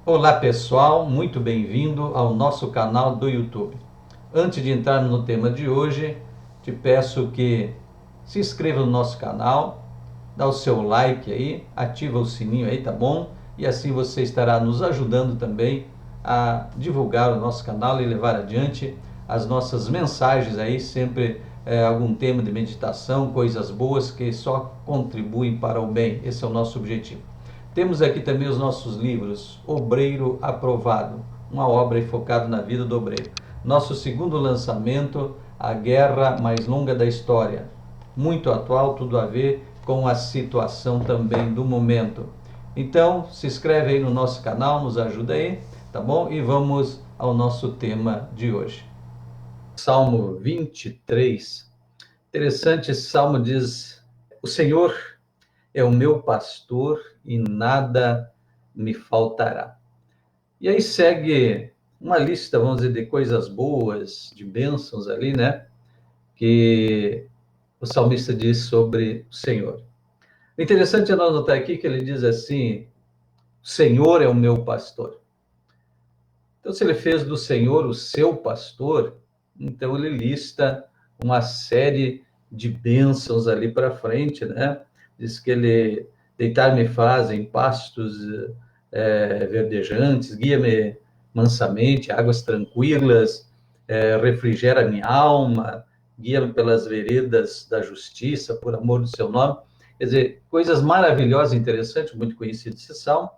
Olá pessoal, muito bem-vindo ao nosso canal do YouTube. Antes de entrar no tema de hoje, te peço que se inscreva no nosso canal, dá o seu like aí, ativa o sininho aí, tá bom? E assim você estará nos ajudando também a divulgar o nosso canal e levar adiante as nossas mensagens aí, sempre algum tema de meditação, coisas boas que só contribuem para o bem. Esse é o nosso objetivo. Temos aqui também os nossos livros, Obreiro Aprovado, uma obra focada na vida do obreiro. Nosso segundo lançamento, A Guerra Mais Longa da História. Muito atual, tudo a ver com a situação também do momento. Então, se inscreve aí no nosso canal, nos ajuda aí, tá bom? E vamos ao nosso tema de hoje. Salmo 23. Interessante, esse salmo diz: O Senhor é o meu pastor e nada me faltará. E aí segue uma lista, vamos dizer, de coisas boas, de bênçãos ali, né? Que o salmista diz sobre o Senhor. O interessante é nós notar aqui que ele diz assim: o Senhor é o meu pastor. Então, se ele fez do Senhor o seu pastor, então ele lista uma série de bênçãos ali para frente, né? Diz que ele deitar-me faz em pastos verdejantes, guia-me mansamente, águas tranquilas, refrigera minha alma, guia-me pelas veredas da justiça, por amor do seu nome. Quer dizer, coisas maravilhosas, interessantes, muito conhecido esse salmo.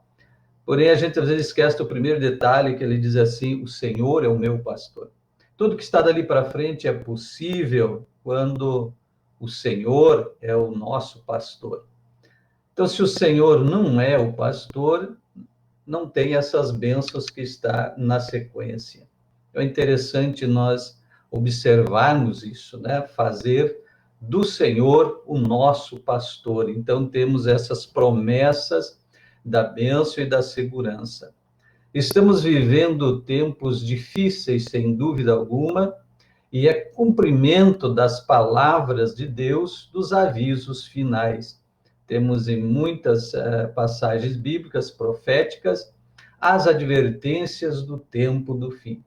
Porém, a gente às vezes esquece do primeiro detalhe, que ele diz assim: o Senhor é o meu pastor. Tudo que está dali para frente é possível quando o Senhor é o nosso pastor. Então, se o Senhor não é o pastor, não tem essas bênçãos que está na sequência. É interessante nós observarmos isso, né? Fazer do Senhor o nosso pastor. Então, temos essas promessas da bênção e da segurança. Estamos vivendo tempos difíceis, sem dúvida alguma, e é cumprimento das palavras de Deus, dos avisos finais. Temos em muitas passagens bíblicas proféticas as advertências do tempo do fim.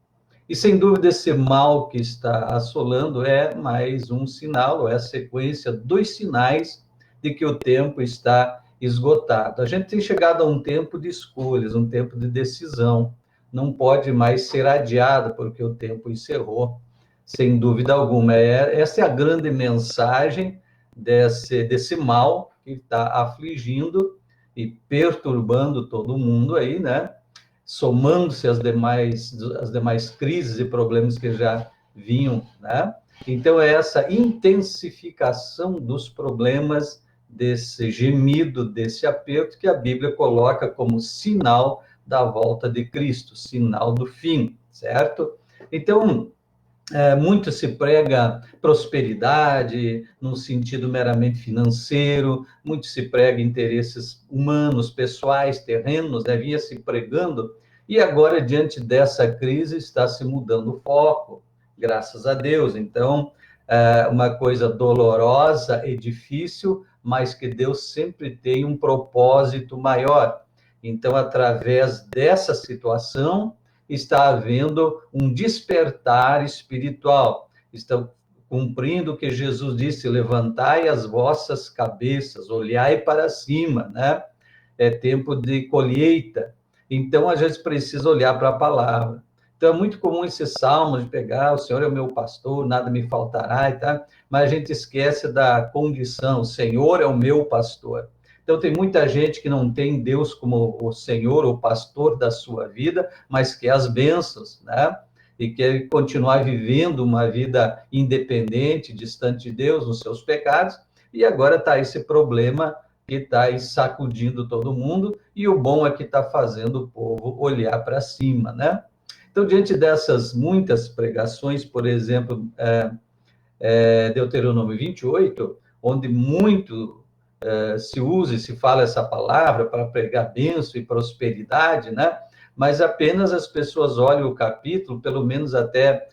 E sem dúvida esse mal que está assolando é mais um sinal, é a sequência dos sinais de que o tempo está esgotado. A gente tem chegado a um tempo de escolhas, um tempo de decisão. Não pode mais ser adiado porque o tempo encerrou, sem dúvida alguma. Essa é a grande mensagem desse mal que está afligindo e perturbando todo mundo aí, né? Somando-se às demais crises e problemas que já vinham, né? Então, é essa intensificação dos problemas, desse gemido, desse aperto, que a Bíblia coloca como sinal da volta de Cristo, sinal do fim, certo? Então, muito se prega prosperidade num sentido meramente financeiro, muito se prega interesses humanos, pessoais, terrenos, né? Vinha se pregando, e agora, diante dessa crise, está se mudando o foco, graças a Deus. Então, uma coisa dolorosa e difícil, mas que Deus sempre tem um propósito maior. Então, através dessa situação, está havendo um despertar espiritual. Estão cumprindo o que Jesus disse: levantai as vossas cabeças, olhai para cima, né? É tempo de colheita. Então, a gente precisa olhar para a palavra. Então, é muito comum esse salmo de pegar: o Senhor é o meu pastor, nada me faltará, e tá? Mas a gente esquece da condição: o Senhor é o meu pastor. Então, tem muita gente que não tem Deus como o Senhor, o pastor da sua vida, mas quer as bênçãos, né? E quer continuar vivendo uma vida independente, distante de Deus, nos seus pecados. E agora está esse problema que está sacudindo todo mundo, e o bom é que está fazendo o povo olhar para cima, né? Então, diante dessas muitas pregações, por exemplo, Deuteronômio 28, onde muito se usa e se fala essa palavra para pregar bênção e prosperidade, né? Mas apenas as pessoas olham o capítulo, pelo menos até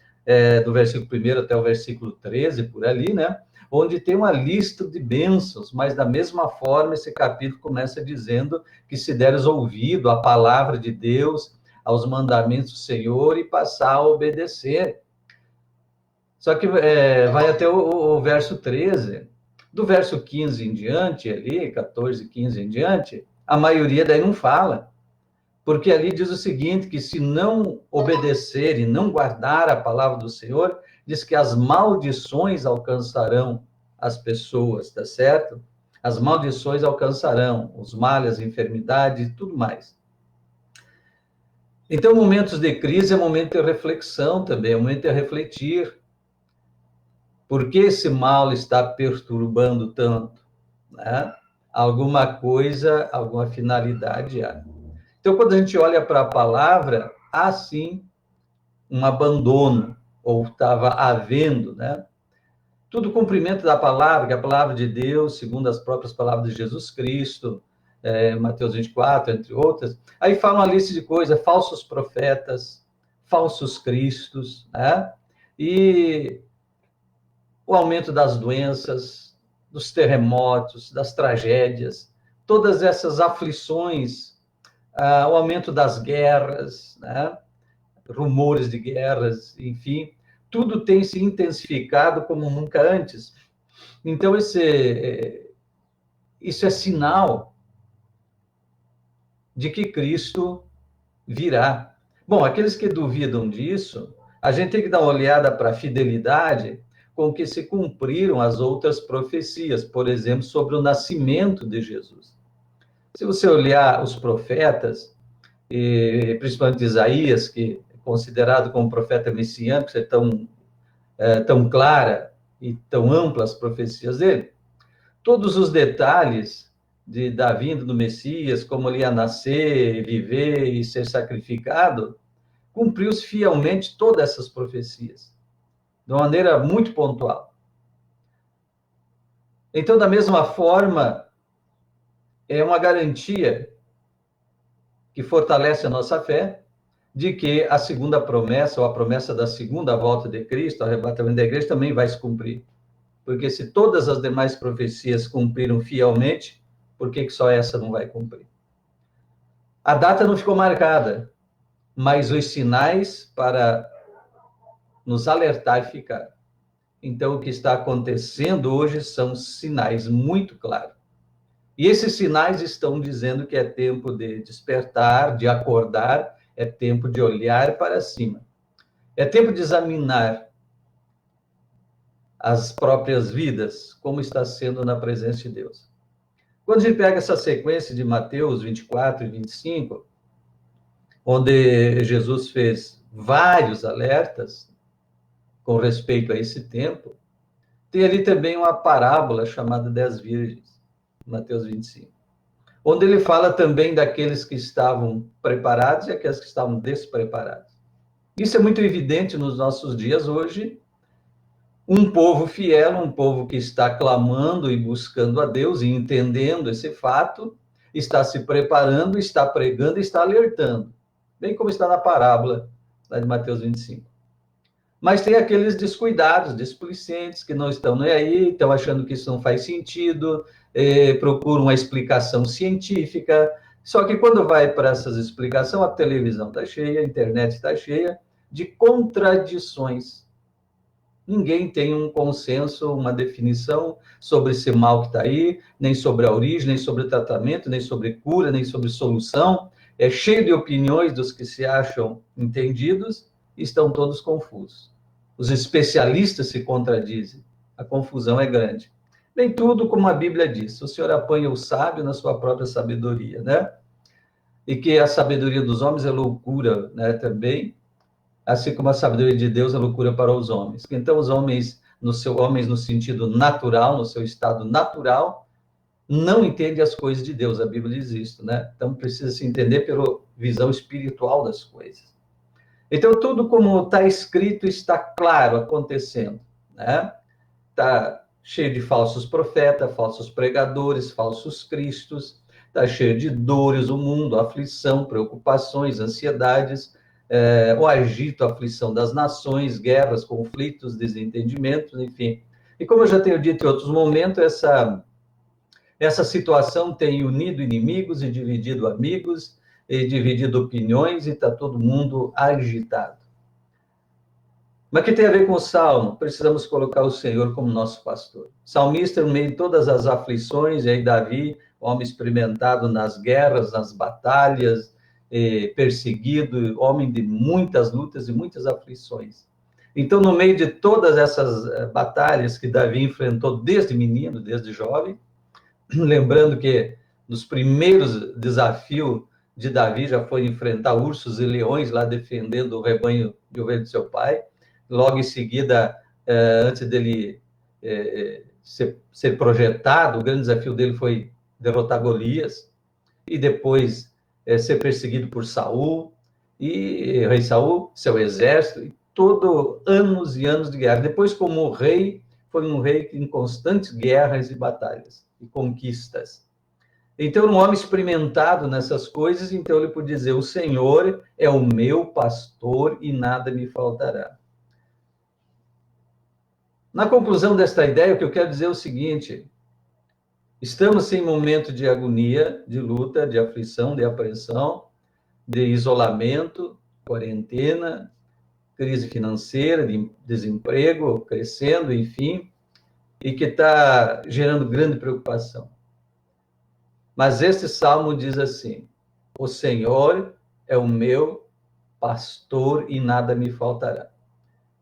do versículo 1 até o versículo 13, por ali, né? onde tem uma lista de bênçãos, mas da mesma forma esse capítulo começa dizendo que se deres ouvido à palavra de Deus, aos mandamentos do Senhor e passar a obedecer. Só que vai até o verso 13. Do verso 15 em diante, ali, 14, 15 em diante, a maioria daí não fala. Porque ali diz o seguinte, que se não obedecer e não guardar a palavra do Senhor, diz que as maldições alcançarão as pessoas, tá certo? As maldições alcançarão os males, as enfermidades e tudo mais. Então, momentos de crise é momento de reflexão também, é momento de refletir. Por que esse mal está perturbando tanto? Né? Alguma coisa, alguma finalidade há. Então, quando a gente olha para a palavra, há sim um abandono, ou estava havendo, né? Tudo cumprimento da palavra, que é a palavra de Deus, segundo as próprias palavras de Jesus Cristo, Mateus 24, entre outras. Aí fala uma lista de coisas, falsos profetas, falsos cristos, né? E o aumento das doenças, dos terremotos, das tragédias, todas essas aflições, o aumento das guerras, né? Rumores de guerras, enfim, tudo tem se intensificado como nunca antes. Então, isso é sinal de que Cristo virá. Bom, aqueles que duvidam disso, a gente tem que dar uma olhada para a fidelidade com que se cumpriram as outras profecias, por exemplo, sobre o nascimento de Jesus. Se você olhar os profetas, e principalmente Isaías, que é considerado como profeta messiânico, ser tão clara e tão ampla as profecias dele, todos os detalhes da vinda do Messias, como ele ia nascer, viver e ser sacrificado, cumpriu-se fielmente todas essas profecias, de uma maneira muito pontual. Então, da mesma forma, é uma garantia que fortalece a nossa fé de que a segunda promessa, ou a promessa da segunda volta de Cristo, o arrebatamento da igreja, também vai se cumprir. Porque se todas as demais profecias cumpriram fielmente, por que só essa não vai cumprir? A data não ficou marcada, mas os sinais para nos alertar ficaram. Então, o que está acontecendo hoje são sinais muito claros. E esses sinais estão dizendo que é tempo de despertar, de acordar, é tempo de olhar para cima. É tempo de examinar as próprias vidas, como está sendo na presença de Deus. Quando a gente pega essa sequência de Mateus 24 e 25, onde Jesus fez vários alertas com respeito a esse tempo, tem ali também uma parábola chamada 10 virgens, Mateus 25, onde ele fala também daqueles que estavam preparados e aqueles que estavam despreparados. Isso é muito evidente nos nossos dias hoje. Um povo fiel, um povo que está clamando e buscando a Deus e entendendo esse fato, está se preparando, está pregando, está alertando, bem como está na parábola lá de Mateus 25. Mas tem aqueles descuidados, displicentes, que não estão nem aí, estão achando que isso não faz sentido, procuram uma explicação científica, só que quando vai para essas explicações, a televisão está cheia, a internet está cheia de contradições. Ninguém tem um consenso, uma definição sobre esse mal que está aí, nem sobre a origem, nem sobre o tratamento, nem sobre cura, nem sobre solução. É cheio de opiniões dos que se acham entendidos e estão todos confusos. Os especialistas se contradizem. A confusão é grande. Nem tudo como a Bíblia diz. O Senhor apanha o sábio na sua própria sabedoria, né? E que a sabedoria dos homens é loucura, né, também. Assim como a sabedoria de Deus é loucura para os homens. Então, os homens no sentido natural, no seu estado natural, não entendem as coisas de Deus. A Bíblia diz isso, né? Então, precisa se entender pela visão espiritual das coisas. Então, tudo como está escrito está claro acontecendo, né? Está cheio de falsos profetas, falsos pregadores, falsos cristos, está cheio de dores o mundo, aflição, preocupações, ansiedades, o agito, a aflição das nações, guerras, conflitos, desentendimentos, enfim. E como eu já tenho dito em outros momentos, essa situação tem unido inimigos e dividido amigos, e dividido opiniões, e está todo mundo agitado. Mas que tem a ver com o Salmo? Precisamos colocar o Senhor como nosso pastor. Salmista, no meio de todas as aflições, e aí Davi, homem experimentado nas guerras, nas batalhas, perseguido, homem de muitas lutas e muitas aflições. Então, no meio de todas essas batalhas que Davi enfrentou desde menino, desde jovem, lembrando que nos primeiros desafios de Davi já foi enfrentar ursos e leões lá defendendo o rebanho de ovelhas de seu pai. Logo em seguida, antes dele ser projetado, o grande desafio dele foi derrotar Golias e depois ser perseguido por Saul e rei Saul, seu exército, e todo anos e anos de guerra. Depois, como rei, foi um rei em constantes guerras e batalhas e conquistas. Então, um homem experimentado nessas coisas, então ele pode dizer: o Senhor é o meu pastor e nada me faltará. Na conclusão desta ideia, o que eu quero dizer é o seguinte: estamos em momento de agonia, de luta, de aflição, de apreensão, de isolamento, quarentena, crise financeira, de desemprego crescendo, enfim, e que está gerando grande preocupação. Mas este salmo diz assim: o Senhor é o meu pastor e nada me faltará.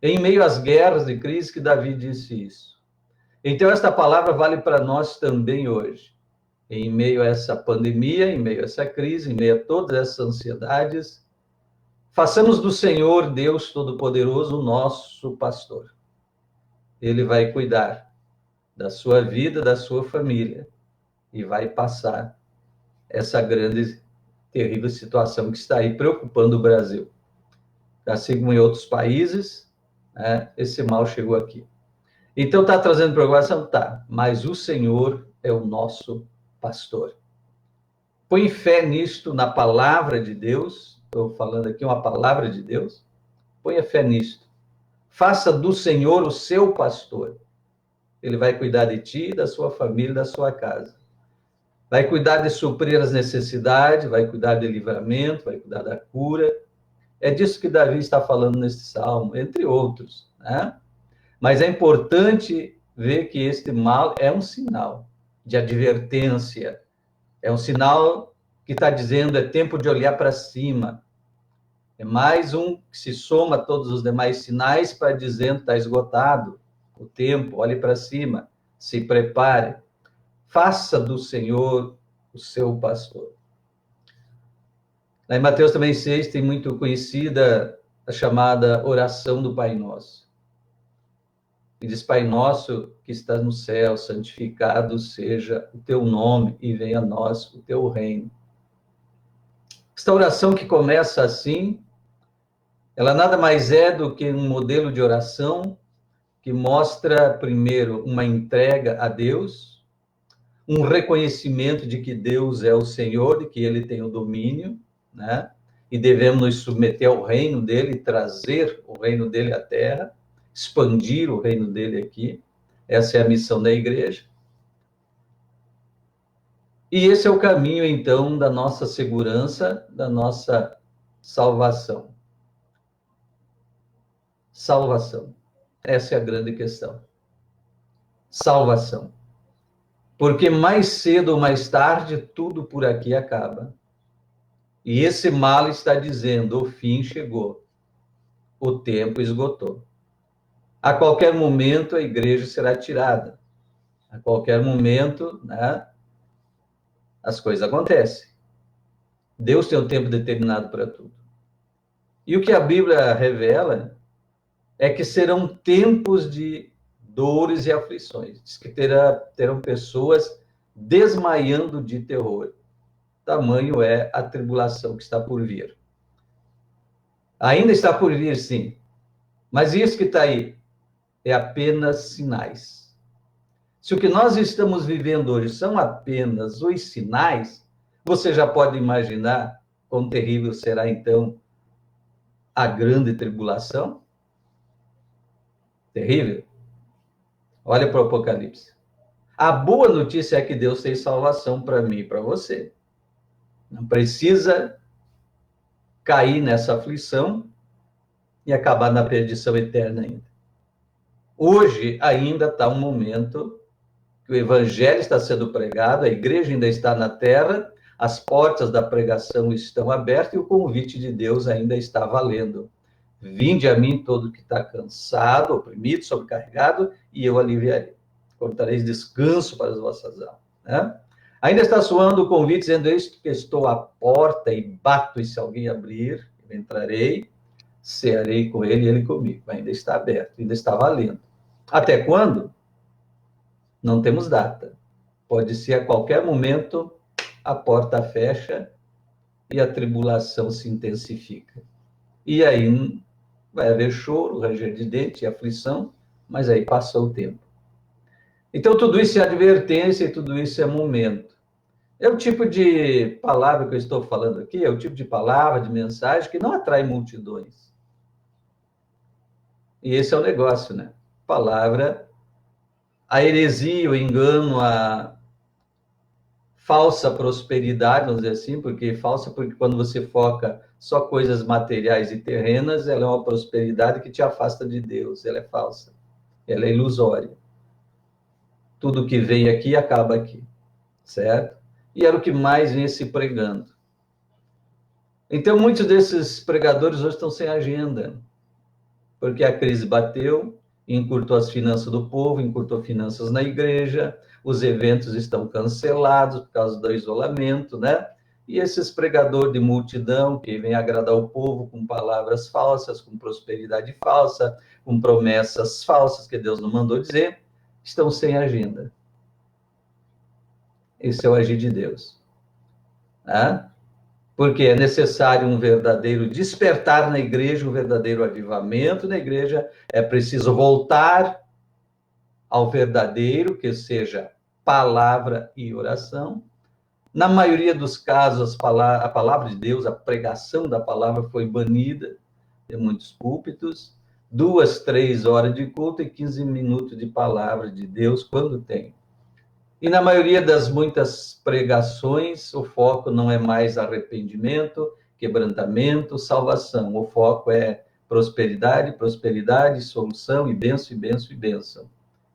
Em meio às guerras e crises que Davi disse isso. Então, esta palavra vale para nós também hoje. Em meio a essa pandemia, em meio a essa crise, em meio a todas essas ansiedades, façamos do Senhor, Deus Todo-Poderoso, o nosso pastor. Ele vai cuidar da sua vida, da sua família, e vai passar essa grande, terrível situação que está aí preocupando o Brasil. Assim como em outros países, esse mal chegou aqui. Então, está trazendo preocupação? Tá, mas o Senhor é o nosso pastor. Põe fé nisto, na palavra de Deus. Estou falando aqui uma palavra de Deus. Ponha fé nisto. Faça do Senhor o seu pastor. Ele vai cuidar de ti, da sua família, da sua casa. Vai cuidar de suprir as necessidades, vai cuidar de livramento, vai cuidar da cura. É disso que Davi está falando neste salmo, entre outros, né? Mas é importante ver que este mal é um sinal de advertência, é um sinal que está dizendo: é tempo de olhar para cima. É mais um que se soma a todos os demais sinais para dizendo: está esgotado o tempo, olhe para cima, se prepare. Faça do Senhor o seu pastor. Lá em Mateus também 6 tem muito conhecida a chamada oração do Pai Nosso. E diz: Pai nosso que estás no céu, santificado seja o teu nome e venha a nós o teu reino. Esta oração que começa assim, ela nada mais é do que um modelo de oração que mostra, primeiro, uma entrega a Deus, um reconhecimento de que Deus é o Senhor, de que Ele tem o domínio, né? E devemos nos submeter ao reino dele, trazer o reino dele à terra, expandir o reino dele aqui. Essa é a missão da igreja. E esse é o caminho, então, da nossa segurança, da nossa salvação. Salvação. Essa é a grande questão. Salvação. Porque mais cedo ou mais tarde, tudo por aqui acaba. E esse mal está dizendo: o fim chegou. O tempo esgotou. A qualquer momento, a igreja será tirada. A qualquer momento, né, as coisas acontecem. Deus tem um tempo determinado para tudo. E o que a Bíblia revela é que serão tempos de dores e aflições. Diz que terão pessoas desmaiando de terror. Tamanho é a tribulação que está por vir. Ainda está por vir, sim. Mas isso que está aí é apenas sinais. Se o que nós estamos vivendo hoje são apenas os sinais, você já pode imaginar quão terrível será, então, a grande tribulação? Terrível. Olha para o Apocalipse. A boa notícia é que Deus tem salvação para mim e para você. Não precisa cair nessa aflição e acabar na perdição eterna ainda. Hoje ainda está um momento que o evangelho está sendo pregado, a igreja ainda está na terra, as portas da pregação estão abertas e o convite de Deus ainda está valendo. Vinde a mim todo que está cansado, oprimido, sobrecarregado, e eu aliviarei. Cortareis descanso para as vossas almas. Né? Ainda está soando o convite, dizendo: eis que estou à porta e bato, e se alguém abrir, eu entrarei, cearei com ele e ele comigo. Ainda está aberto, ainda está valendo. Até quando? Não temos data. Pode ser a qualquer momento, a porta fecha e a tribulação se intensifica. E aí vai haver choro, ranger de dente e aflição, mas aí passou o tempo. Então, tudo isso é advertência e tudo isso é momento. É o tipo de palavra que eu estou falando aqui, é o tipo de palavra, de mensagem que não atrai multidões. E esse é o negócio, né? Palavra, a heresia, o engano, a falsa prosperidade, vamos dizer assim, porque falsa porque quando você foca só coisas materiais e terrenas, ela é uma prosperidade que te afasta de Deus, ela é falsa, ela é ilusória. Tudo que vem aqui acaba aqui, certo? E era o que mais vinha se pregando. Então, muitos desses pregadores hoje estão sem agenda, porque a crise bateu, encurtou as finanças do povo, encurtou finanças na igreja, os eventos estão cancelados por causa do isolamento, né? E esses pregadores de multidão que vêm agradar o povo com palavras falsas, com prosperidade falsa, com promessas falsas que Deus não mandou dizer, estão sem agenda. Esse é o agir de Deus. Né? Porque é necessário um verdadeiro despertar na igreja, um verdadeiro avivamento na igreja, é preciso voltar ao verdadeiro, que seja palavra e oração. Na maioria dos casos, a palavra de Deus, a pregação da palavra foi banida de muitos púlpitos, 2, 3 horas de culto e 15 minutos de palavra de Deus, quando tem. E na maioria das muitas pregações, o foco não é mais arrependimento, quebrantamento, salvação. O foco é prosperidade, prosperidade, solução, e bênção, e bênção, e bênção.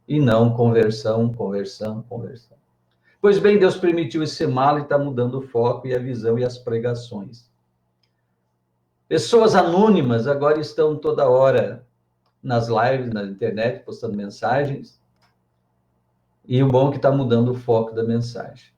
E não conversão, conversão, conversão. Pois bem, Deus permitiu esse mal e está mudando o foco e a visão e as pregações. Pessoas anônimas agora estão toda hora nas lives, na internet, postando mensagens. E o bom é que está mudando o foco da mensagem.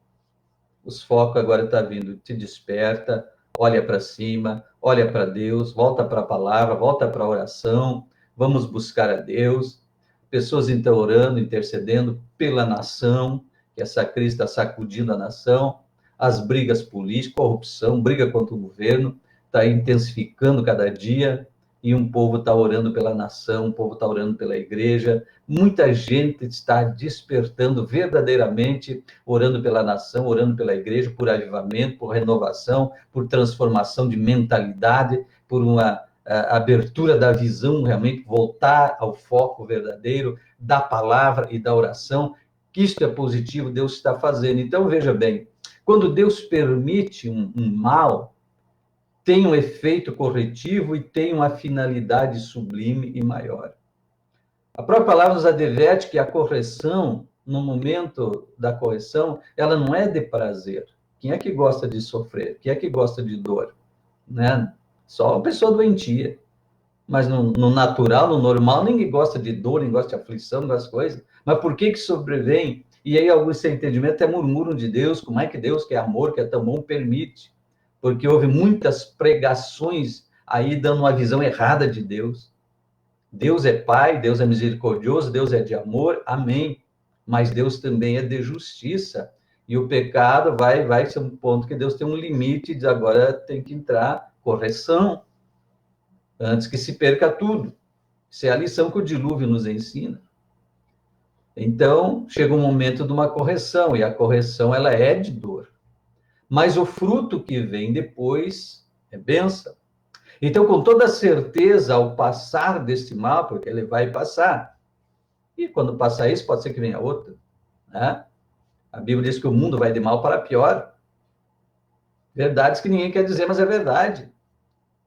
Os focos agora está vindo, te desperta, olha para cima, olha para Deus, volta para a palavra, volta para a oração, vamos buscar a Deus. Pessoas estão orando, intercedendo pela nação, que essa crise está sacudindo a nação, as brigas políticas, corrupção, briga contra o governo, está intensificando cada dia, e um povo está orando pela nação, um povo está orando pela igreja, muita gente está despertando verdadeiramente, orando pela nação, orando pela igreja, por avivamento, por renovação, por transformação de mentalidade, por uma abertura da visão, realmente voltar ao foco verdadeiro da palavra e da oração, que isto é positivo, Deus está fazendo. Então, veja bem, quando Deus permite um mal, tem um efeito corretivo e tem uma finalidade sublime e maior. A própria palavra nos adverte que a correção, no momento da correção, ela não é de prazer. Quem é que gosta de sofrer? Quem é que gosta de dor? Né? Só uma pessoa doentia. Mas no natural, no normal, ninguém gosta de dor, ninguém gosta de aflição, das coisas. Mas por que sobrevém? E aí alguns sem entendimento até murmuram de Deus, como é que Deus, que é amor, que é tão bom, permite? Porque houve muitas pregações aí dando uma visão errada de Deus. Deus é Pai, Deus é misericordioso, Deus é de amor, amém. Mas Deus também é de justiça. E o pecado vai ser um ponto que Deus tem um limite, diz agora tem que entrar correção, antes que se perca tudo. Isso é a lição que o dilúvio nos ensina. Então, chega um momento de uma correção, e a correção ela é de dor. Mas o fruto que vem depois é bênção. Então, com toda certeza, ao passar deste mal, porque ele vai passar, E quando passar isso, pode ser que venha outro, né? A Bíblia diz que o mundo vai de mal para pior. Verdades que ninguém quer dizer, mas é verdade.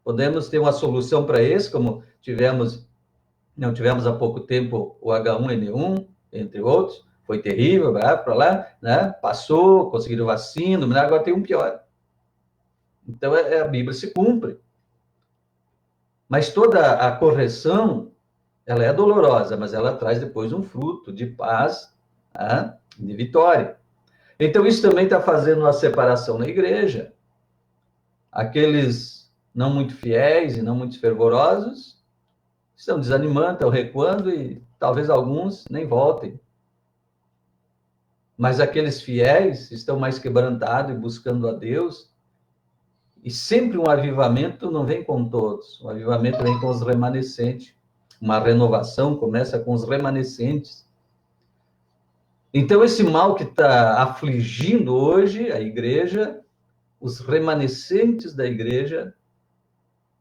Podemos ter uma solução para isso, como não tivemos há pouco tempo o H1N1, entre outros, foi terrível, vai para lá, né? Passou, conseguiram vacina, mas agora tem um pior. Então, a Bíblia se cumpre. Mas toda a correção, ela é dolorosa, mas ela traz depois um fruto de paz, né? De vitória. Então, isso também está fazendo uma separação na igreja. Aqueles não muito fiéis e não muito fervorosos estão desanimando, estão recuando e talvez alguns nem voltem. Mas aqueles fiéis estão mais quebrantados e buscando a Deus. E sempre um avivamento não vem com todos. O avivamento vem com os remanescentes. Uma renovação começa com os remanescentes. Então, esse mal que está afligindo hoje a igreja, os remanescentes da igreja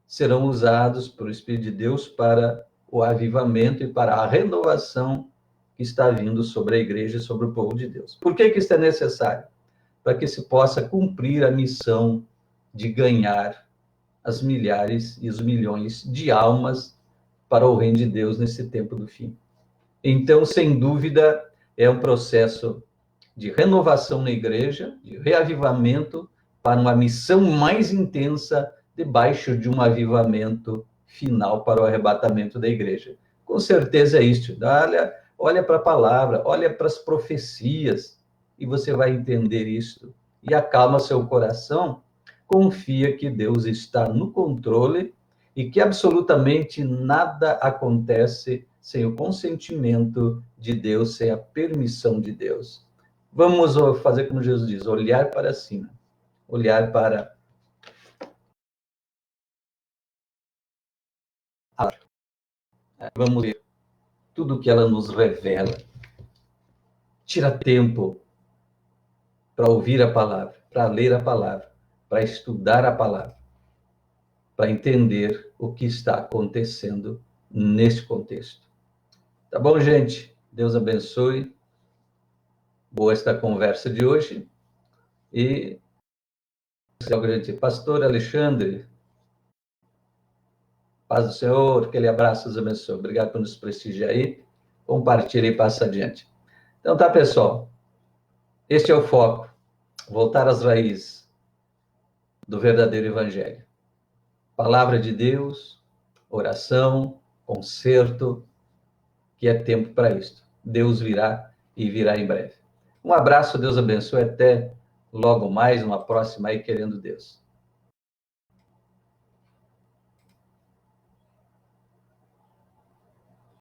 serão usados pelo Espírito de Deus para o avivamento e para a renovação que está vindo sobre a igreja e sobre o povo de Deus. Por que isso é necessário? Para que se possa cumprir a missão de ganhar as milhares e os milhões de almas para o reino de Deus nesse tempo do fim. Então, sem dúvida, é um processo de renovação na igreja, de reavivamento para uma missão mais intensa debaixo de um avivamento final para o arrebatamento da igreja. Com certeza é isso. Olha para a palavra, olha para as profecias e você vai entender isso. E acalma seu coração, confia que Deus está no controle e que absolutamente nada acontece sem o consentimento de Deus, sem a permissão de Deus. Vamos fazer como Jesus diz, olhar para cima, olhar para a... Vamos ver tudo que ela nos revela. Tira tempo para ouvir a palavra, para ler a palavra, para estudar a palavra, para entender o que está acontecendo nesse contexto. Tá bom, gente? Deus abençoe. Boa esta conversa de hoje. E, Pastor Alexandre, paz do Senhor, aquele abraço, Deus abençoe. Obrigado por nos prestigiar aí. Compartilhe e passa adiante. Então tá, pessoal. Este é o foco. Voltar às raízes do verdadeiro evangelho. Palavra de Deus, oração, conserto, que é tempo para isto. Deus virá e virá em breve. Um abraço, Deus abençoe. Até logo mais, uma próxima aí, querendo Deus.